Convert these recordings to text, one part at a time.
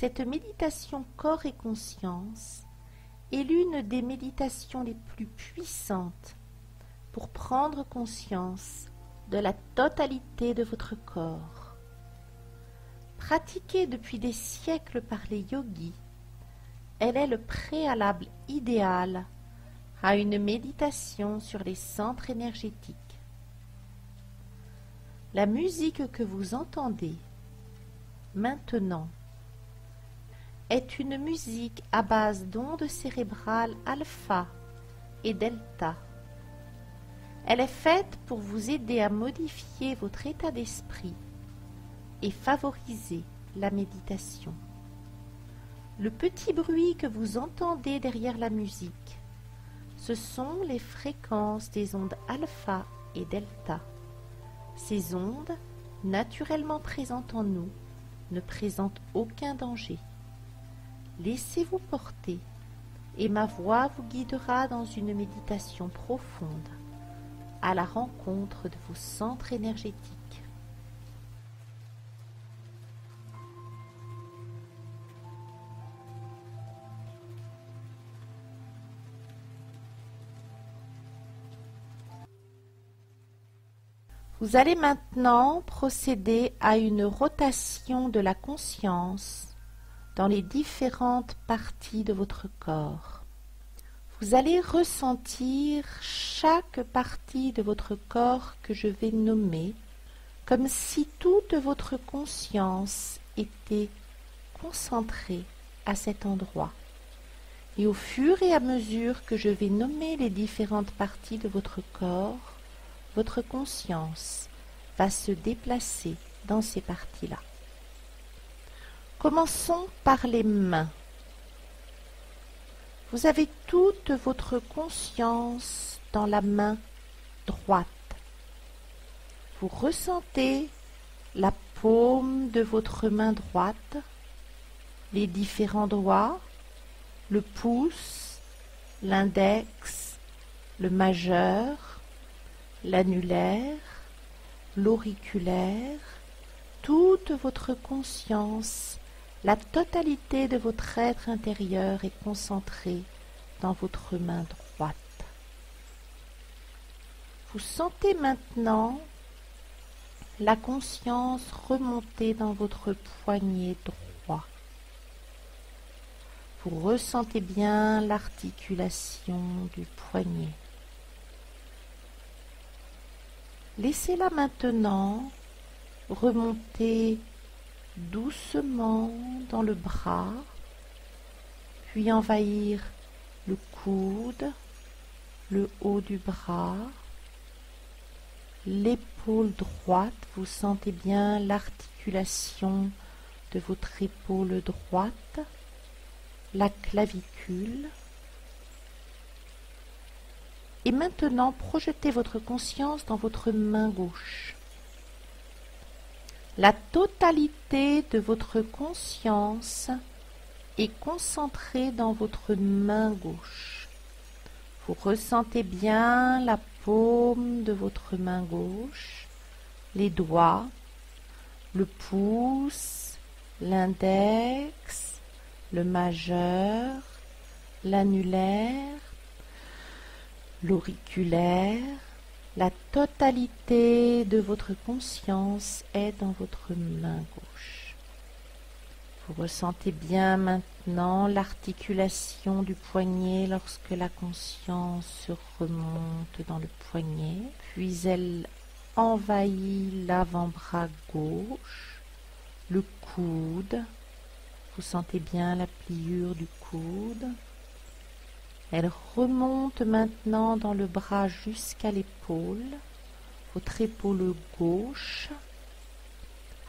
Cette méditation corps et conscience est l'une des méditations les plus puissantes pour prendre conscience de la totalité de votre corps. Pratiquée depuis des siècles par les yogis, elle est le préalable idéal à une méditation sur les centres énergétiques. La musique que vous entendez maintenant est une musique à base d'ondes cérébrales alpha et delta. Elle est faite pour vous aider à modifier votre état d'esprit et favoriser la méditation. Le petit bruit que vous entendez derrière la musique, ce sont les fréquences des ondes alpha et delta. Ces ondes, naturellement présentes en nous, ne présentent aucun danger. Laissez-vous porter et ma voix vous guidera dans une méditation profonde à la rencontre de vos centres énergétiques. Vous allez maintenant procéder à une rotation de la conscience dans les différentes parties de votre corps. Vous allez ressentir chaque partie de votre corps que je vais nommer, comme si toute votre conscience était concentrée à cet endroit. Et au fur et à mesure que je vais nommer les différentes parties de votre corps, votre conscience va se déplacer dans ces parties-là. Commençons par les mains. Vous avez toute votre conscience dans la main droite. Vous ressentez la paume de votre main droite, les différents doigts, le pouce, l'index, le majeur, l'annulaire, l'auriculaire, toute votre conscience, la totalité de votre être intérieur est concentrée dans votre main droite. Vous sentez maintenant la conscience remonter dans votre poignet droit. Vous ressentez bien l'articulation du poignet. Laissez-la maintenant remonter doucement dans le bras, puis envahir le coude, le haut du bras, l'épaule droite. Vous sentez bien l'articulation de votre épaule droite, la clavicule. Et maintenant, projetez votre conscience dans votre main gauche. La totalité de votre conscience est concentrée dans votre main gauche. Vous ressentez bien la paume de votre main gauche, les doigts, le pouce, l'index, le majeur, l'annulaire, l'auriculaire. La totalité de votre conscience est dans votre main gauche. Vous ressentez bien maintenant l'articulation du poignet lorsque la conscience se remonte dans le poignet, puis elle envahit l'avant-bras gauche, le coude. Vous sentez bien la pliure du coude. Elle remonte maintenant dans le bras jusqu'à l'épaule, votre épaule gauche.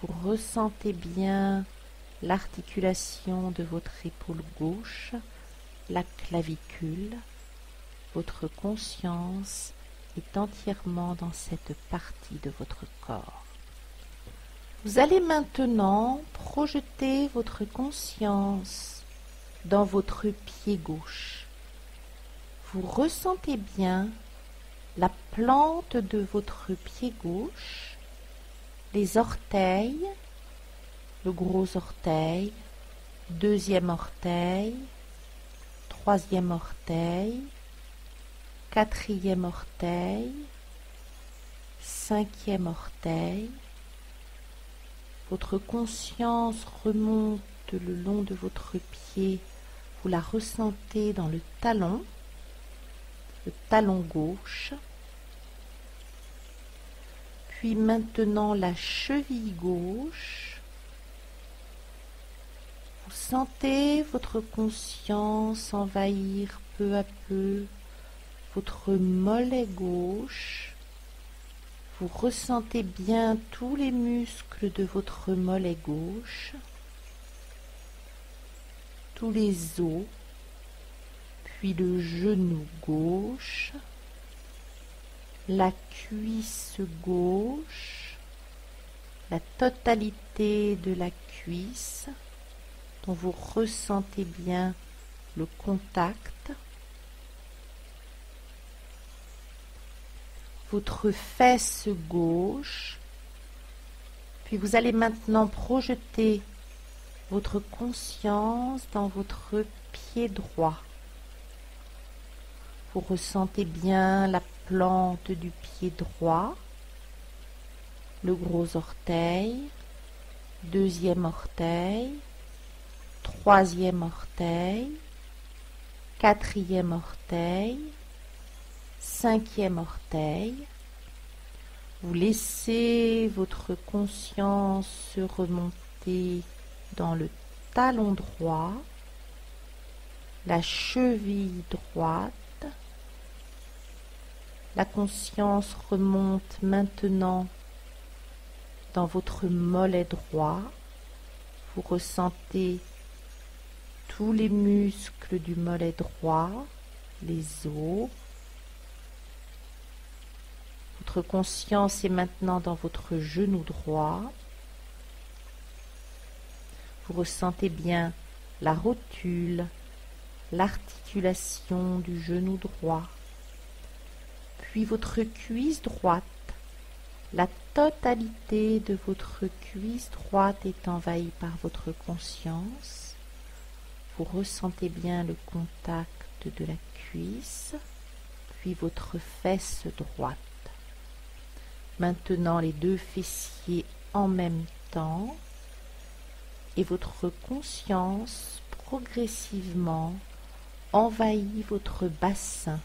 Vous ressentez bien l'articulation de votre épaule gauche, la clavicule. Votre conscience est entièrement dans cette partie de votre corps. Vous allez maintenant projeter votre conscience dans votre pied gauche. Vous ressentez bien la plante de votre pied gauche, les orteils, le gros orteil, deuxième orteil, troisième orteil, quatrième orteil, cinquième orteil. Votre conscience remonte le long de votre pied, vous la ressentez dans le talon gauche. Puis maintenant la cheville gauche. Vous sentez votre conscience envahir peu à peu votre mollet gauche. Vous ressentez bien tous les muscles de votre mollet gauche, tous les os, puis le genou gauche, la cuisse gauche, la totalité de la cuisse dont vous ressentez bien le contact, votre fesse gauche, puis vous allez maintenant projeter votre conscience dans votre pied droit. Vous ressentez bien la plante du pied droit, le gros orteil, deuxième orteil, troisième orteil, quatrième orteil, cinquième orteil. Vous laissez votre conscience se remonter dans le talon droit, la cheville droite. La conscience remonte maintenant dans votre mollet droit. Vous ressentez tous les muscles du mollet droit, les os. Votre conscience est maintenant dans votre genou droit. Vous ressentez bien la rotule, l'articulation du genou droit. Puis votre cuisse droite. La totalité de votre cuisse droite est envahie par votre conscience. Vous ressentez bien le contact de la cuisse, puis votre fesse droite. Maintenant les deux fessiers en même temps et votre conscience progressivement envahit votre bassin.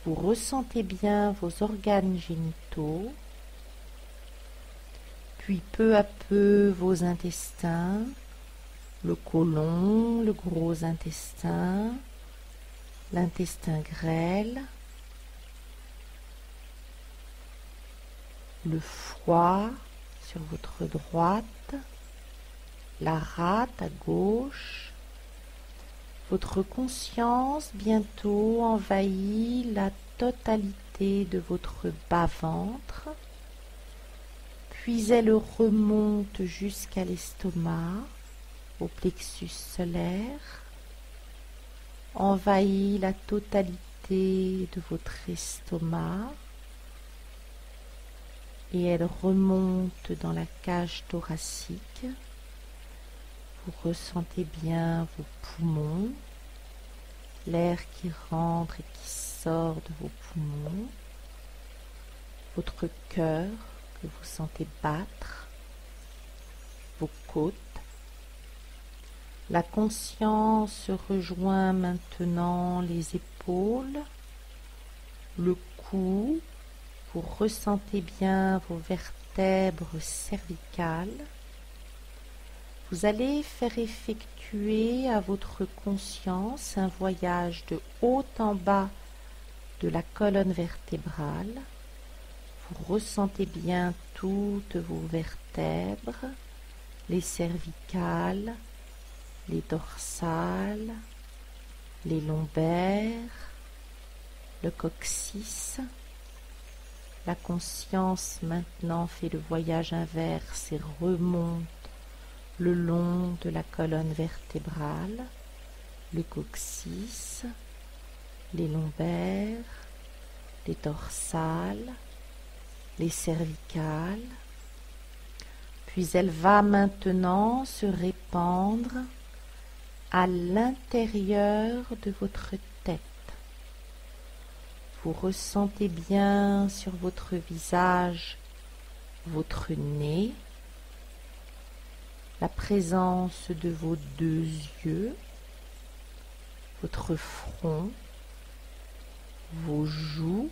Vous ressentez bien vos organes génitaux, puis peu à peu vos intestins, le côlon, le gros intestin, l'intestin grêle, le foie sur votre droite, la rate à gauche. Votre conscience bientôt envahit la totalité de votre bas-ventre, puis elle remonte jusqu'à l'estomac, au plexus solaire, envahit la totalité de votre estomac et elle remonte dans la cage thoracique. Vous ressentez bien vos poumons, l'air qui rentre et qui sort de vos poumons, votre cœur que vous sentez battre, vos côtes. La conscience rejoint maintenant les épaules, le cou. Vous ressentez bien vos vertèbres cervicales. Vous allez faire effectuer à votre conscience un voyage de haut en bas de la colonne vertébrale. Vous ressentez bien toutes vos vertèbres, les cervicales, les dorsales, les lombaires, le coccyx. La conscience maintenant fait le voyage inverse et remonte le long de la colonne vertébrale, le coccyx, les lombaires, les dorsales, les cervicales, Puis elle va maintenant se répandre à l'intérieur de votre tête. Vous ressentez bien sur votre visage votre nez, la présence de vos deux yeux, votre front, vos joues,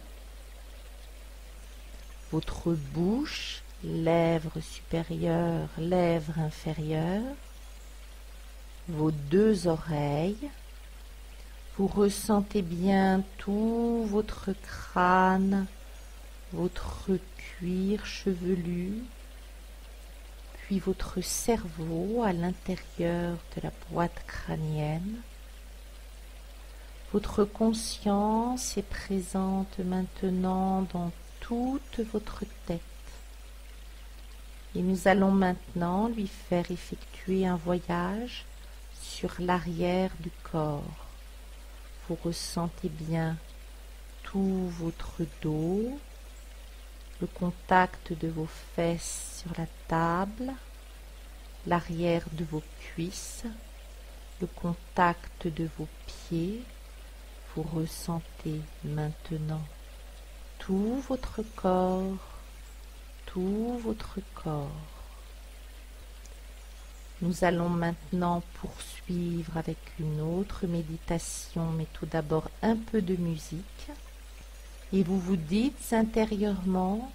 votre bouche, lèvres supérieures, lèvres inférieures, vos deux oreilles. Vous ressentez bien tout votre crâne, votre cuir chevelu, puis votre cerveau à l'intérieur de la boîte crânienne. Votre conscience est présente maintenant dans toute votre tête. Et nous allons maintenant lui faire effectuer un voyage sur l'arrière du corps. Vous ressentez bien tout votre dos, le contact de vos fesses sur la table, l'arrière de vos cuisses, le contact de vos pieds. Vous ressentez maintenant tout votre corps, tout votre corps. Nous allons maintenant poursuivre avec une autre méditation, mais tout d'abord un peu de musique. Et vous vous dites intérieurement,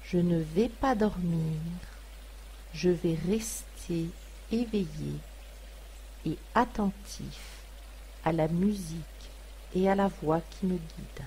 je ne vais pas dormir, je vais rester éveillé et attentif à la musique et à la voix qui me guide.